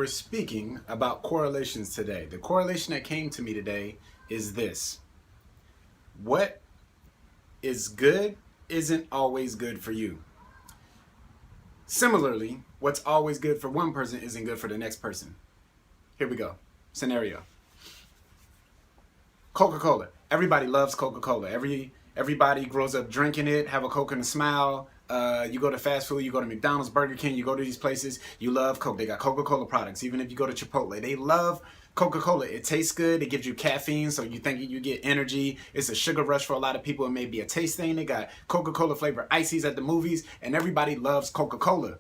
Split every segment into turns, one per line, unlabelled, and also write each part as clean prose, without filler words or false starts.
We're speaking about correlations today. The correlation that came to me today is this. What is good isn't always good for you. Similarly, what's always good for one person isn't good for the next person. Here we go. Scenario. Coca-Cola. Everybody loves Coca-Cola. Everybody grows up drinking it, have a Coke and a smile. You go to fast food, you go to McDonald's, Burger King, you go to these places, you love Coke. They got Coca-Cola products. Even if you go to Chipotle, they love Coca-Cola. It tastes good. It gives you caffeine, so you think you get energy. It's a sugar rush for a lot of people. It may be a taste thing. They got Coca-Cola flavored ices at the movies, and everybody loves Coca-Cola.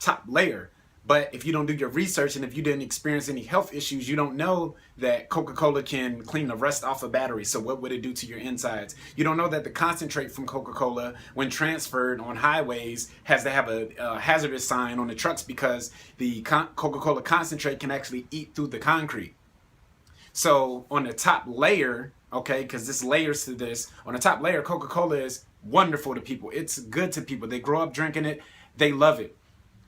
Top layer. But if you don't do your research and if you didn't experience any health issues, you don't know that Coca-Cola can clean the rust off a battery. So what would it do to your insides? You don't know that the concentrate from Coca-Cola, when transferred on highways, has to have a hazardous sign on the trucks because the Coca-Cola concentrate can actually eat through the concrete. So on the top layer, okay, because this layers to this, on the top layer, Coca-Cola is wonderful to people. It's good to people. They grow up drinking it. They love it.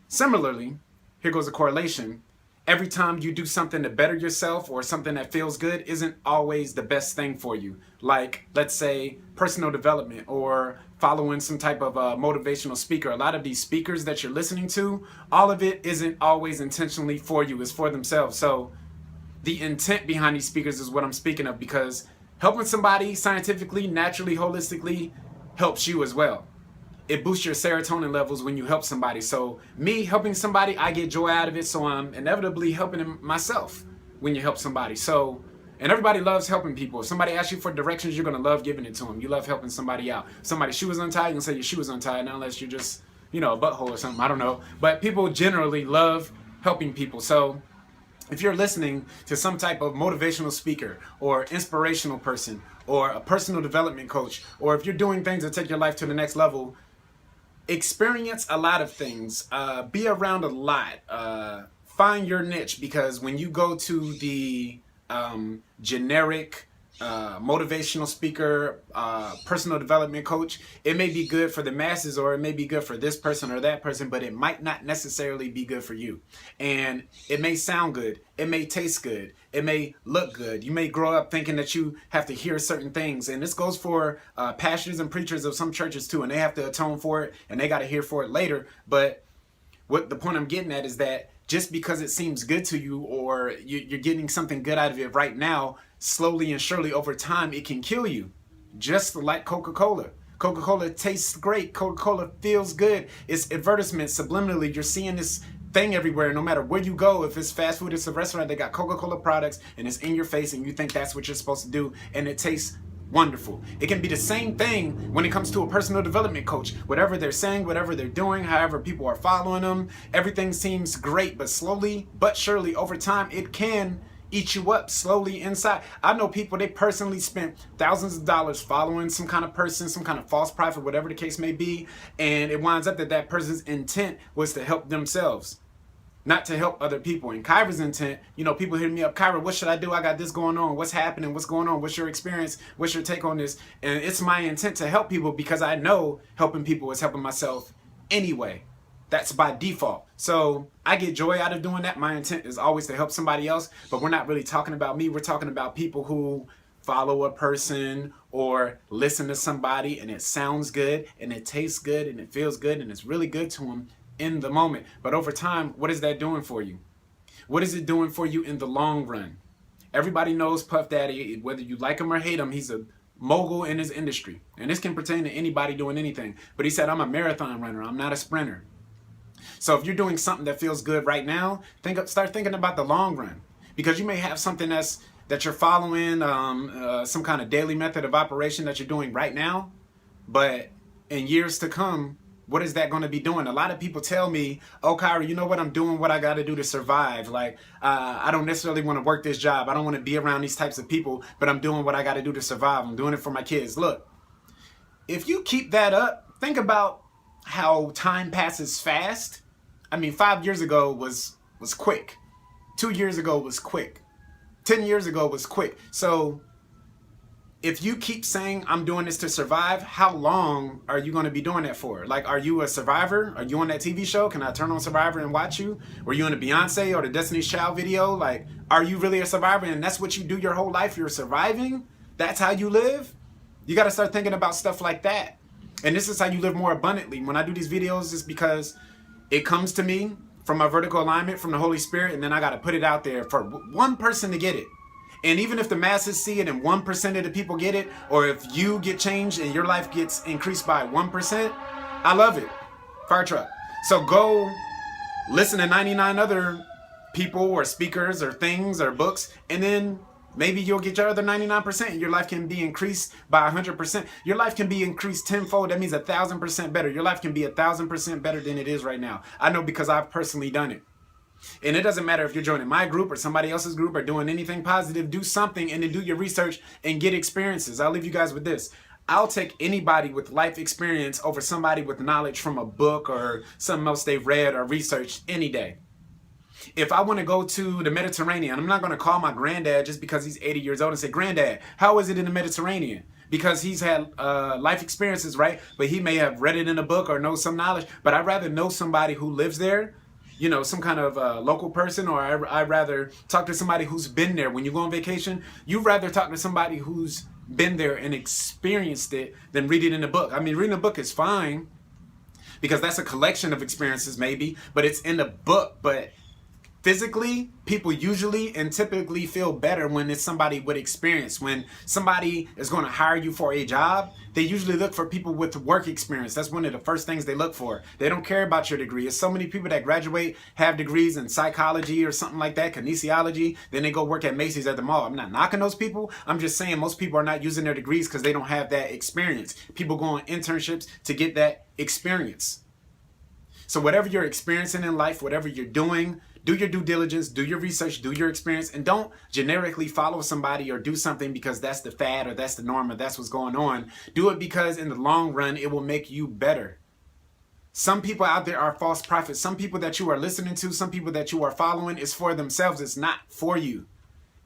Similarly, here goes a correlation. Every time you do something to better yourself or something that feels good isn't always the best thing for you. Like, let's say, personal development or following some type of motivational speaker. A lot of these speakers that you're listening to, all of it isn't always intentionally for you. It's for themselves. So the intent behind these speakers is what I'm speaking of, because helping somebody scientifically, naturally, holistically helps you as well. It boosts your serotonin levels when you help somebody. So me helping somebody, I get joy out of it. So I'm inevitably helping myself when you help somebody. So, and everybody loves helping people. If somebody asks you for directions, you're going to love giving it to them. You love helping somebody out. Somebody's shoe is untied, you can say your shoe is untied, not unless you're just, a butthole or something. I don't know. But people generally love helping people. So if you're listening to some type of motivational speaker or inspirational person or a personal development coach, or if you're doing things that take your life to the next level, experience a lot of things, be around a lot, find your niche, because when you go to the generic motivational speaker, personal development coach, it may be good for the masses or it may be good for this person or that person, but it might not necessarily be good for you. And it may sound good, it may taste good, it may look good. You may grow up thinking that you have to hear certain things, and this goes for pastors and preachers of some churches too, and they have to atone for it and they got to hear for it later. But what the point I'm getting at is that just because it seems good to you or you're getting something good out of it right now, slowly and surely over time, it can kill you. Just like Coca-Cola. Coca-Cola tastes great. Coca-Cola feels good. It's advertisements subliminally. You're seeing this thing everywhere. No matter where you go, if it's fast food, it's a restaurant, they got Coca-Cola products and it's in your face and you think that's what you're supposed to do, and it tastes wonderful. It can be the same thing when it comes to a personal development coach. Whatever they're saying, whatever they're doing, however people are following them, everything seems great, but slowly but surely over time, it can eat you up slowly inside. I know people, they personally spent thousands of dollars following some kind of person, some kind of false prophet, whatever the case may be, and it winds up that person's intent was to help themselves, not to help other people. And Cyrah's intent, people hit me up, Cyrah, what should I do? I got this going on. What's happening? What's going on? What's your experience? What's your take on this? And it's my intent to help people because I know helping people is helping myself anyway. That's by default. So I get joy out of doing that. My intent is always to help somebody else, but we're not really talking about me. We're talking about people who follow a person or listen to somebody and it sounds good and it tastes good and it feels good and it's really good to them in the moment. But over time, what is that doing for you? What is it doing for you in the long run? Everybody knows Puff Daddy, whether you like him or hate him, he's a mogul in his industry. And this can pertain to anybody doing anything. But he said, I'm a marathon runner. I'm not a sprinter. So if you're doing something that feels good right now, start thinking about the long run, because you may have something that you're following, some kind of daily method of operation that you're doing right now, but in years to come, what is that going to be doing? A lot of people tell me, oh, Cyrah, you know what? I'm doing what I got to do to survive. Like, I don't necessarily want to work this job. I don't want to be around these types of people, but I'm doing what I got to do to survive. I'm doing it for my kids. Look, if you keep that up, think about how time passes fast. I mean, 5 years ago was quick. 2 years ago was quick. 10 years ago was quick. So if you keep saying I'm doing this to survive, how long are you going to be doing that for? Like, are you a survivor? Are you on that TV show? Can I turn on Survivor and watch you? Were you in a Beyonce or the Destiny's Child video? Like, are you really a survivor? And that's what you do your whole life. You're surviving. That's how you live. You got to start thinking about stuff like that. And this is how you live more abundantly. When I do these videos, it's because it comes to me from my vertical alignment from the Holy Spirit, and then I got to put it out there for one person to get it. And even if the masses see it and 1% of the people get it, or if you get changed and your life gets increased by 1%, I love it. Fire truck. So go listen to 99 other people or speakers or things or books, and then maybe you'll get your other 99% and your life can be increased by 100%. Your life can be increased tenfold. That means 1,000% better. Your life can be 1,000% better than it is right now. I know because I've personally done it. And it doesn't matter if you're joining my group or somebody else's group or doing anything positive. Do something and then do your research and get experiences. I'll leave you guys with this. I'll take anybody with life experience over somebody with knowledge from a book or something else they've read or researched any day. If I want to go to the Mediterranean, I'm not going to call my granddad just because he's 80 years old and say, Granddad, how is it in the Mediterranean? Because he's had life experiences, right? But he may have read it in a book or know some knowledge. But I'd rather know somebody who lives there, you know, some kind of local person, or I'd rather talk to somebody who's been there. When you go on vacation, you'd rather talk to somebody who's been there and experienced it than read it in a book. I mean, reading a book is fine because that's a collection of experiences maybe, but it's in the book. But physically, people usually and typically feel better when it's somebody with experience. When somebody is going to hire you for a job, they usually look for people with work experience. That's one of the first things they look for. They don't care about your degree. There's so many people that graduate, have degrees in psychology or something like that, kinesiology, then they go work at Macy's at the mall. I'm not knocking those people. I'm just saying most people are not using their degrees because they don't have that experience. People go on internships to get that experience. So whatever you're experiencing in life, whatever you're doing, do your due diligence, do your research, do your experience, and don't generically follow somebody or do something because that's the fad or that's the norm or that's what's going on. Do it because in the long run, it will make you better. Some people out there are false prophets. Some people that you are listening to, some people that you are following is for themselves. It's not for you.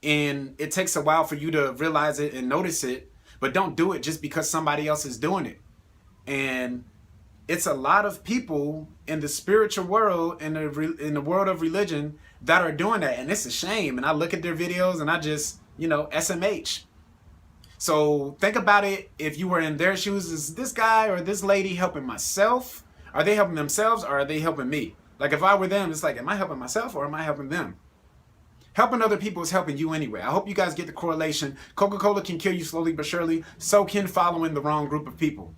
And it takes a while for you to realize it and notice it, but don't do it just because somebody else is doing it. And it's a lot of people in the spiritual world, in the world of religion, that are doing that. And it's a shame. And I look at their videos and I just, SMH. So think about it. If you were in their shoes, is this guy or this lady helping myself? Are they helping themselves or are they helping me? Like if I were them, it's like, am I helping myself or am I helping them? Helping other people is helping you anyway. I hope you guys get the correlation. Coca-Cola can kill you slowly but surely. So can following the wrong group of people.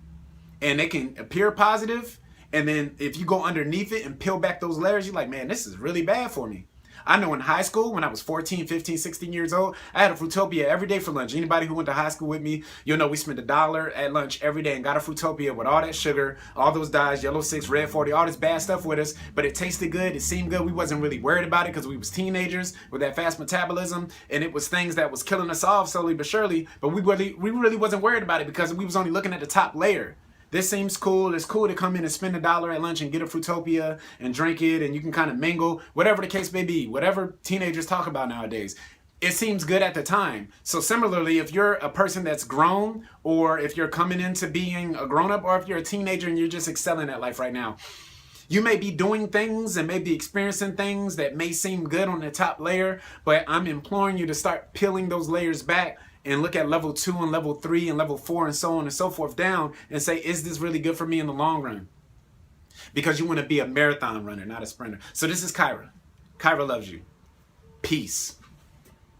And they can appear positive, and then if you go underneath it and peel back those layers, you're like, man, this is really bad for me. I know in high school, when I was 14, 15, 16 years old, I had a Fruitopia every day for lunch. Anybody who went to high school with me, you'll know we spent $1 at lunch every day and got a Fruitopia with all that sugar, all those dyes, yellow 6, red 40, all this bad stuff with us. But it tasted good. It seemed good. We wasn't really worried about it because we was teenagers with that fast metabolism. And it was things that was killing us off slowly but surely. But we really wasn't worried about it because we was only looking at the top layer. This seems cool. It's cool to come in and spend $1 at lunch and get a Fruitopia and drink it, and you can kind of mingle, whatever the case may be, whatever teenagers talk about nowadays. It seems good at the time. So similarly, if you're a person that's grown, or if you're coming into being a grown-up, or if you're a teenager and you're just excelling at life right now, you may be doing things and maybe experiencing things that may seem good on the top layer, but I'm imploring you to start peeling those layers back and look at level 2 and level 3 and level 4 and so on and so forth down and say, is this really good for me in the long run? Because you want to be a marathon runner, not a sprinter. So this is Cyrah. Cyrah loves you. Peace.